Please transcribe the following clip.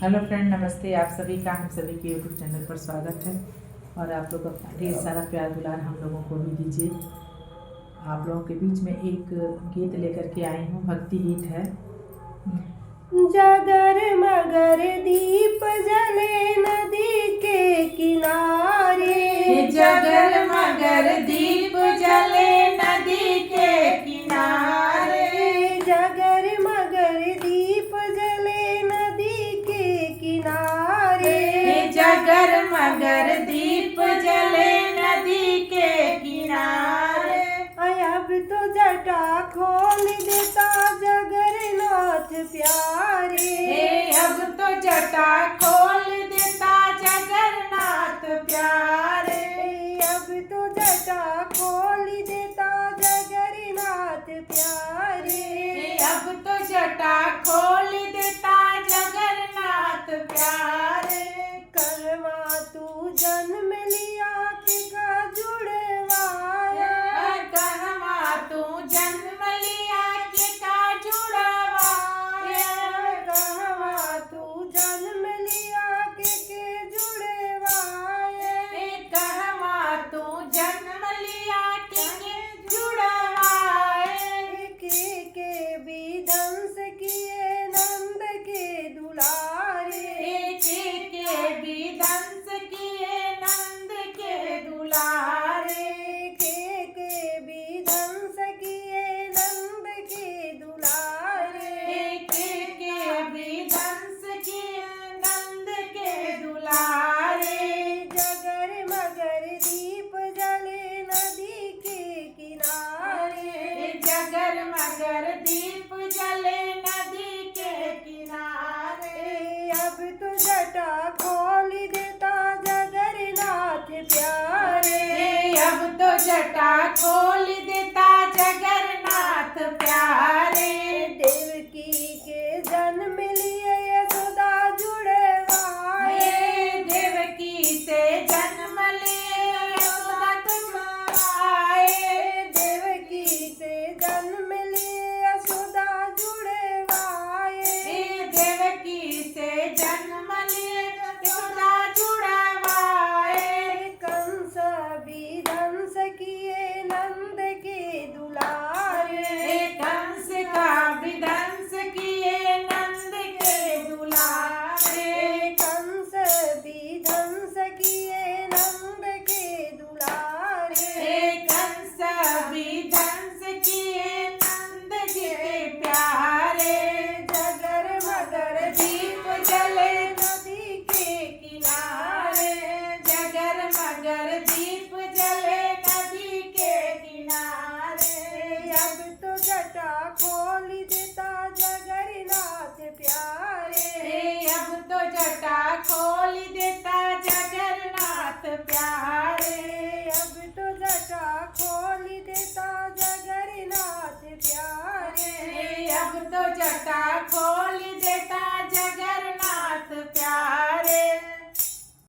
Hello friend, नमस्ते। आप सभी का हम सभी के यूट्यूब चैनल पर स्वागत है। और आप लोग अपना ढेर सारा प्यार दुलार हम लोगों को भी दीजिए। आप लोगों के बीच में एक गीत लेकर के आई हूँ, भक्ति गीत है। जगर मगर दीप जले नदी के किनारे, जगर मगर दीप जले नदी के किनारे, जगर मगर दीप जले नदी के किनारे, जगर मगर दीप जले नदी के किनारे। अब तो जटा खोल देता जगन्नाथ प्यारे, अब तो जटा खोल देता जगन्नाथ प्यारे, अब तो जटा खोल देता जगन्नाथ प्यारे, अब तो जटा खोल देता जगन्नाथ प्यारे। कहवा तू जन्म लिया कि का जुड़वाया, कहवा तू जन्म लिया कि का जुड़वाया, कहवा तू जन्म लिया कि जुड़वाया, कहवा तू जन्म लिया कि जुड़वाए। के विध्वंस किए नंद के दुलारे, के विध्वंस किए नंद के दुलारे, के विध्वंस किए नंद के दुलारे, के विध्वंस किए नंद के दुलारे। जगर मगर दीप जले नदी के किनारे, जगर मगर दीप जले नदी के किनारे। अब तो जटा खोल देता जगन्नाथ प्यारे, अब तो जटा खोल देता जगन्नाथ प्यारे। देवकी के जन्म लिए यशोदा जुड़वाए, देवकी से जन्म लिए यशोदा जुड़वाए, देवकी से जन्म लिए यशोदा जुड़वाए, देवकी से जन्म लिए यशोदा जुड़वाए। कंस विध्वंस किए नंद के दुलारे, कंस का विध्वंस किए नंद के दुलारे, कंस विध्वंस किए नंद के दुलारे, कंस विध्वंस किए नंद के प्यारे। जगर मगर दीप जले नदी के किनारे, जगर मगर दीप जले नदी के किनारे। अब तो जटा खोल देता जगन्नाथ प्यारे, अब तो जटा खोल देता जगन्नाथ प्यारे, अब तो जटा खोल देता जगन्नाथ प्यारे, अब तो जटा खोल